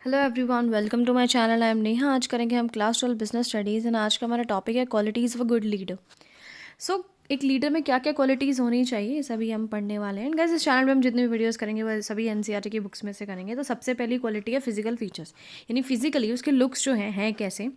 Hello everyone, welcome to my channel. I am Neha. आज करेंगे हम क्लास 12 बिजनेस स्टडीज़ एंड आज का हमारा टॉपिक है qualities of a good leader. So एक लीडर में क्या क्या क्वालिटीज़ होनी चाहिए, सभी हम पढ़ने वाले हैं। गाइस, इस चैनल पे हम जितने भी वीडियोस करेंगे वो सभी एनसीईआरटी की बुक्स में से करेंगे। तो सबसे पहली क्वालिटी है फिजिकल फीचर्स, यानी फिजिकली उसके लुक्स जो हैं कैसे,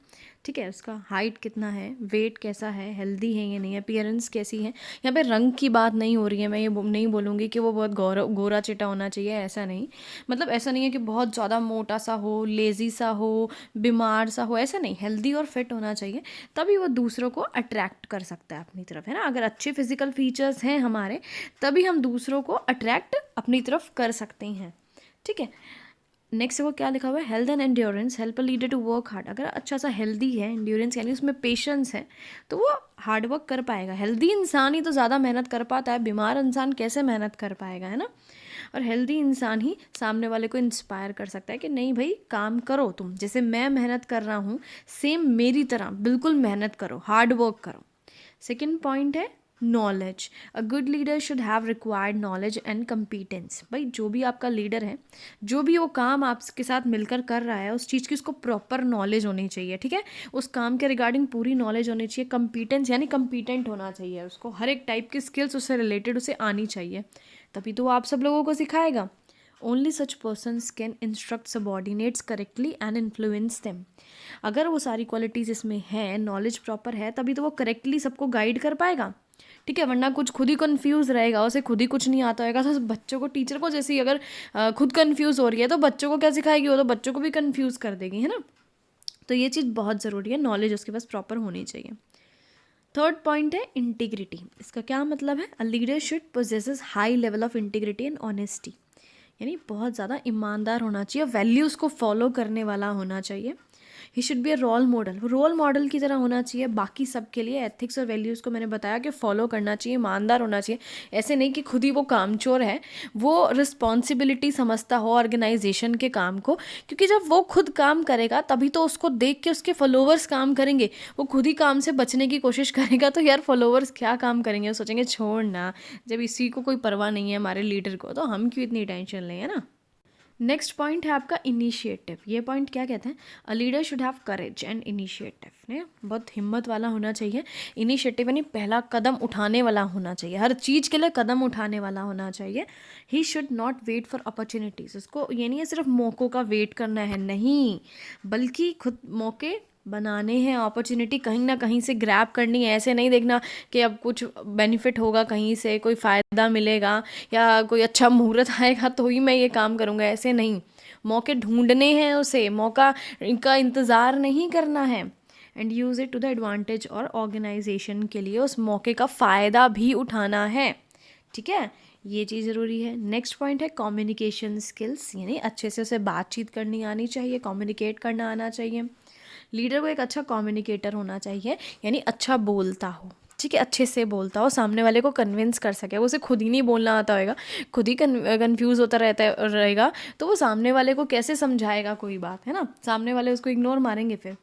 ठीक है, उसका हाइट कितना है, वेट कैसा है, हेल्दी है या नहीं, अपीयरेंस कैसी है। यहाँ पे रंग की बात नहीं हो रही है, मैं ये नहीं बोलूँगी कि वो बहुत गोरा चिटा होना चाहिए, ऐसा नहीं। मतलब ऐसा नहीं है कि बहुत ज़्यादा मोटा सा हो, लेज़ी सा हो, बीमार सा हो, ऐसा नहीं। हेल्दी और फिट होना चाहिए, तभी वो दूसरों को अट्रैक्ट कर सकता है अपनी तरफ, है ना। अगर अच्छे फिजिकल फीचर्स हैं हमारे, तभी हम दूसरों को अट्रैक्ट अपनी तरफ कर सकते हैं, ठीक है। नेक्स्ट वो क्या लिखा हुआ है, health and endurance help a leader to work hard. अगर अच्छा सा हेल्दी है, एंड्योरेंस यानी उसमें पेशेंस है, तो वो हार्ड वर्क कर पाएगा। हेल्दी इंसान ही तो ज़्यादा मेहनत कर पाता है, बीमार इंसान कैसे मेहनत कर पाएगा, है ना। और हेल्दी इंसान ही सामने वाले को इंस्पायर कर सकता है कि नहीं भाई, काम करो, तुम जैसे मैं मेहनत कर रहा हूँ सेम मेरी तरह बिल्कुल मेहनत करो, हार्ड वर्क करो। सेकेंड पॉइंट है knowledge. A good leader should have required knowledge and competence. भाई जो भी आपका लीडर है, जो भी वो काम आपके साथ मिलकर कर रहा है, उस चीज़ की उसको प्रॉपर नॉलेज होनी चाहिए, ठीक है। उस काम के रिगार्डिंग पूरी नॉलेज होनी चाहिए। कम्पिटेंस यानी कम्पिटेंट होना चाहिए, उसको हर एक टाइप की स्किल्स उससे रिलेटेड उसे आनी चाहिए, तभी तो वो आप सब लोगों को सिखाएगा। Only such persons can instruct subordinates correctly and influence them. अगर वो सारी क्वालिटीज़ इसमें हैं, नॉलेज प्रॉपर है, तभी तो वो करेक्टली सबको गाइड कर पाएगा, ठीक है। वरना कुछ खुद ही कंफ्यूज रहेगा, उसे खुद ही कुछ नहीं आता होगा, तो बच्चों को, टीचर को जैसे ही अगर खुद कंफ्यूज हो रही है तो बच्चों को क्या सिखाएगी, वो तो बच्चों को भी कंफ्यूज कर देगी, है ना। तो ये चीज़ बहुत ज़रूरी है, नॉलेज उसके पास प्रॉपर होनी चाहिए। थर्ड पॉइंट है इंटीग्रिटी। इसका क्या मतलब है, a leader should possesses high level of integrity and honesty, यानी बहुत ज़्यादा ईमानदार होना चाहिए, वैल्यूज़ को फॉलो करने वाला होना चाहिए। He should be a role model, role model की तरह होना चाहिए बाकी सब के लिए। एथिक्स और वैल्यूज़ को मैंने बताया कि फॉलो करना चाहिए, ईमानदार होना चाहिए। ऐसे नहीं कि खुद ही वो कामचोर है, वो रिस्पॉन्सिबिलिटी समझता हो ऑर्गेनाइजेशन के काम को, क्योंकि जब वो खुद काम करेगा तभी तो उसको देख के उसके फॉलोवर्स काम करेंगे। वो खुद ही काम से बचने की कोशिश करेगा तो यार फॉलोवर्स क्या काम करेंगे, वो सोचेंगे छोड़ ना, जब इसी को कोई परवाह नहीं है हमारे लीडर को, तो हम क्यों इतनी टेंशन लें, है ना। नेक्स्ट पॉइंट है आपका इनिशिएटिव। ये पॉइंट क्या कहते हैं, a leader should have courage and initiative, ने बहुत हिम्मत वाला होना चाहिए। इनिशिएटिव यानी पहला कदम उठाने वाला होना चाहिए, हर चीज़ के लिए कदम उठाने वाला होना चाहिए। He should not wait for opportunities. उसको ये नहीं है सिर्फ मौक़ों का वेट करना है, नहीं, बल्कि खुद मौके बनाने हैं, अपॉर्चुनिटी कहीं ना कहीं से ग्रैब करनी है। ऐसे नहीं देखना कि अब कुछ बेनिफिट होगा, कहीं से कोई फ़ायदा मिलेगा या कोई अच्छा मुहूर्त आएगा तो ही मैं ये काम करूँगा, ऐसे नहीं। मौके ढूंढने हैं, उसे मौका का इंतज़ार नहीं करना है। And use it to the advantage, और ऑर्गेनाइजेशन के लिए उस मौके का फ़ायदा भी उठाना है, ठीक है। ये चीज़ ज़रूरी है। नेक्स्ट पॉइंट है कम्युनिकेशन स्किल्स, यानी अच्छे से उसे बातचीत करनी आनी चाहिए, कम्युनिकेट करना आना चाहिए। लीडर को एक अच्छा कम्युनिकेटर होना चाहिए, यानी अच्छा बोलता हो, ठीक है, अच्छे से बोलता हो, सामने वाले को कन्विंस कर सके। वो उसे खुद ही नहीं बोलना आता होगा, खुद ही कन्फ्यूज़ होता रहेगा, तो वो सामने वाले को कैसे समझाएगा कोई बात, है ना। सामने वाले उसको इग्नोर मारेंगे फिर।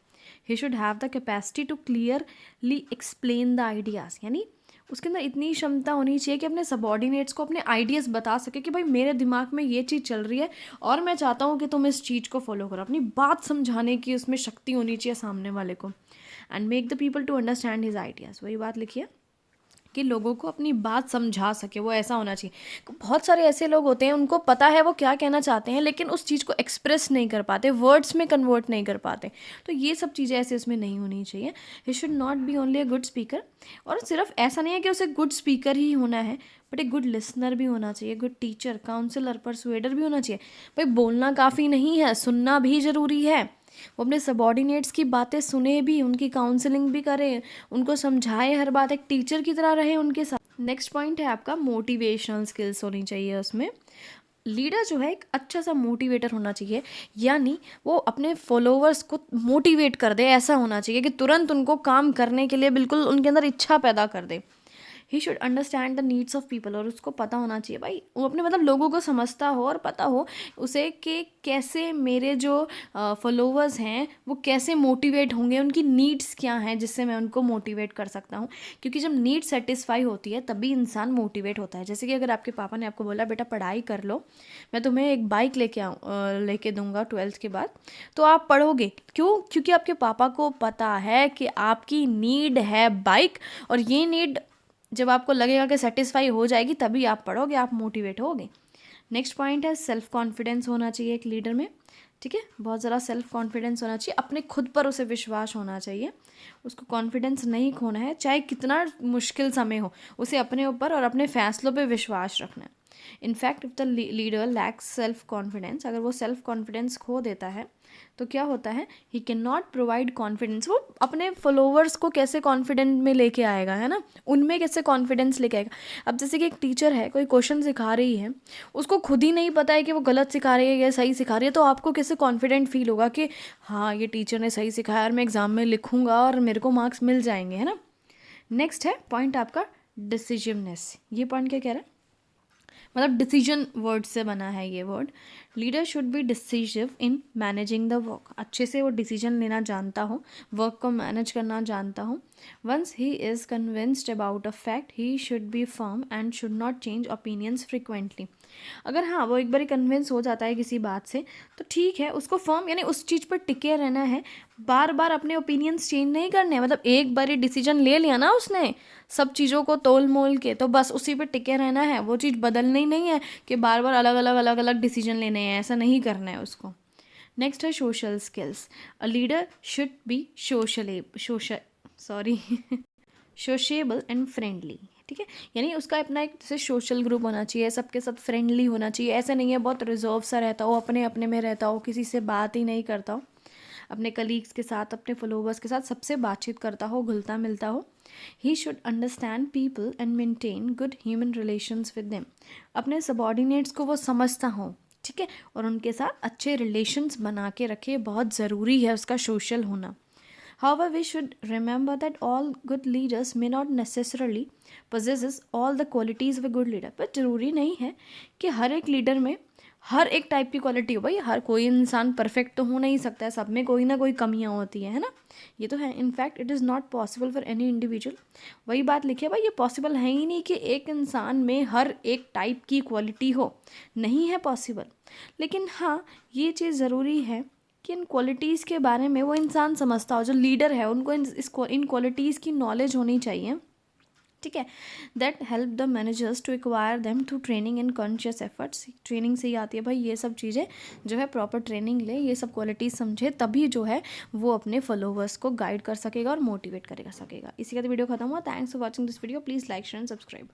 He should have the capacity to clearly explain the ideas, यानी उसके अंदर इतनी क्षमता होनी चाहिए कि अपने सबॉर्डिनेट्स को अपने आइडियाज़ बता सके कि भाई मेरे दिमाग में ये चीज़ चल रही है और मैं चाहता हूँ कि तुम इस चीज़ को फॉलो करो। अपनी बात समझाने की उसमें शक्ति होनी चाहिए सामने वाले को। And make the people to understand his ideas, वही बात लिखिए कि लोगों को अपनी बात समझा सके, वो ऐसा होना चाहिए। बहुत सारे ऐसे लोग होते हैं, उनको पता है वो क्या कहना चाहते हैं, लेकिन उस चीज़ को एक्सप्रेस नहीं कर पाते, वर्ड्स में कन्वर्ट नहीं कर पाते। तो ये सब चीज़ें ऐसे उसमें नहीं होनी चाहिए। He should not be only a good speaker, और सिर्फ ऐसा नहीं है कि उसे गुड स्पीकर ही होना है, बट एक गुड लिसनर भी होना चाहिए, गुड टीचर, काउंसलर, परसुएडर भी होना चाहिए। भाई बोलना काफ़ी नहीं है, सुनना भी ज़रूरी है। वो अपने सबॉर्डिनेट्स की बातें सुने भी, उनकी काउंसलिंग भी करे, उनको समझाए, हर बात एक टीचर की तरह रहे उनके साथ। नेक्स्ट पॉइंट है आपका मोटिवेशनल स्किल्स होनी चाहिए उसमें। लीडर जो है एक अच्छा सा मोटिवेटर होना चाहिए, यानी वो अपने फॉलोअर्स को मोटिवेट कर दे, ऐसा होना चाहिए कि तुरंत उनको काम करने के लिए बिल्कुल उनके अंदर इच्छा पैदा कर दे। He should understand the needs of people, और उसको पता होना चाहिए भाई, वो अपने मतलब लोगों को समझता हो और पता हो उसे कि कैसे मेरे जो फॉलोअर्स हैं वो कैसे मोटिवेट होंगे, उनकी नीड्स क्या हैं जिससे मैं उनको मोटिवेट कर सकता हूँ। क्योंकि जब नीड सेटिस्फाई होती है तभी इंसान मोटिवेट होता है। जैसे कि अगर आपके पापा ने आपको बोला बेटा पढ़ाई कर लो, मैं तुम्हें एक बाइक लेके दूंगा 12th के बाद, तो आप पढ़ोगे क्यों? क्योंकि आपके पापा को पता है कि आपकी नीड है बाइक, और ये नीड जब आपको लगेगा कि सेटिस्फाई हो जाएगी तभी आप पढ़ोगे, आप मोटिवेट होगे। नेक्स्ट पॉइंट है सेल्फ कॉन्फिडेंस होना चाहिए एक लीडर में। ठीक है, बहुत ज़रा सेल्फ कॉन्फिडेंस होना चाहिए, अपने खुद पर उसे विश्वास होना चाहिए, उसको कॉन्फिडेंस नहीं खोना है, चाहे कितना मुश्किल समय हो, उसे अपने ऊपर और अपने फैसलों पे विश्वास रखना है। In fact if the leader lakhs self confidence, अगर वो सेल्फ कॉन्फिडेंस खो देता है तो क्या होता है, he can not provide confidence. वो अपने फॉलोअर्स को कैसे कॉन्फिडेंट में लेके आएगा, है ना, उनमें कैसे कॉन्फिडेंस लेके आएगा। अब जैसे कि एक टीचर है, कोई क्वेश्चन सिखा रही है, उसको खुद ही नहीं पता है कि वो गलत सिखा रही है या सही सिखा रही है, तो आपको कैसे कॉन्फिडेंट फील होगा कि हाँ ये टीचर ने सही सिखाया और मैं एग्ज़ाम में लिखूंगा और मेरे को मार्क्स मिल जाएंगे, है ना। नेक्स्ट है पॉइंट आपका डिसीजिवनेस। ये पॉइंट क्या कह रहा है, मतलब डिसीजन वर्ड से बना है ये word. Leader should be decisive in managing the work, अच्छे से वो डिसीजन लेना जानता हो, वर्क को मैनेज करना जानता हो। Once he is convinced about a fact he should be firm and should not change opinions frequently. अगर हाँ वो एक बार कन्विंस हो जाता है किसी बात से तो ठीक है, उसको फर्म यानी उस चीज़ पर टिके रहना है, बार बार अपने ओपिनियंस चेंज नहीं करने हैं। मतलब एक बार डिसीजन ले लिया ना उसने सब चीज़ों को तोल मोल के, तो बस उसी पे टिके रहना है, वो चीज़ बदलनी नहीं है कि बार बार अलग अलग डिसीजन लेने हैं, ऐसा नहीं करना है उसको। नेक्स्ट है social skills. A leader should be sociable and friendly. ठीक है, यानी उसका अपना एक जैसे सोशल ग्रुप होना चाहिए, सबके साथ फ्रेंडली होना चाहिए, ऐसे नहीं है बहुत रिजर्व सा रहता हो, अपने अपने में रहता हो, किसी से बात ही नहीं करता हो, अपने कलीग्स के साथ अपने फॉलोवर्स के साथ सबसे बातचीत करता हो, घुलता मिलता हो। ही should understand people and maintain good human relations with them, अपने सबॉर्डिनेट्स को वो समझता हो, ठीक है, और उनके साथ अच्छे रिलेशंस बना के रखे, बहुत ज़रूरी है उसका सोशल होना। However, we should remember that all good leaders may not necessarily possess all the qualities of a good leader. पर ज़रूरी नहीं है कि हर एक लीडर में हर एक टाइप की क्वालिटी हो। भाई हर कोई इंसान परफेक्ट तो हो नहीं सकता है, सब में कोई ना कोई कमियां होती है ना, ये तो है। In fact it is not possible for any individual, वही बात लिखी है भाई, ये पॉसिबल है ही नहीं कि एक इंसान में हर एक टाइप की क्वालिटी हो, नहीं है पॉसिबल। लेकिन हाँ ये चीज़ ज़रूरी है कि इन क्वालिटीज़ के बारे में वो इंसान समझता हो, जो लीडर है उनको इन क्वालिटीज़ की नॉलेज होनी चाहिए। ठीक है, that help the managers to acquire them through training and conscious efforts. Training से ही आती है भाई, ये सब चीज़ें जो है प्रॉपर ट्रेनिंग ले, ये सब क्वालिटीज़ समझे, तभी जो है वो अपने फॉलोवर्स को गाइड कर सकेगा और मोटिवेट करेगा सकेगा। इसी का तो वीडियो खत्म हुआ। Thanks for watching this video, please like share and subscribe.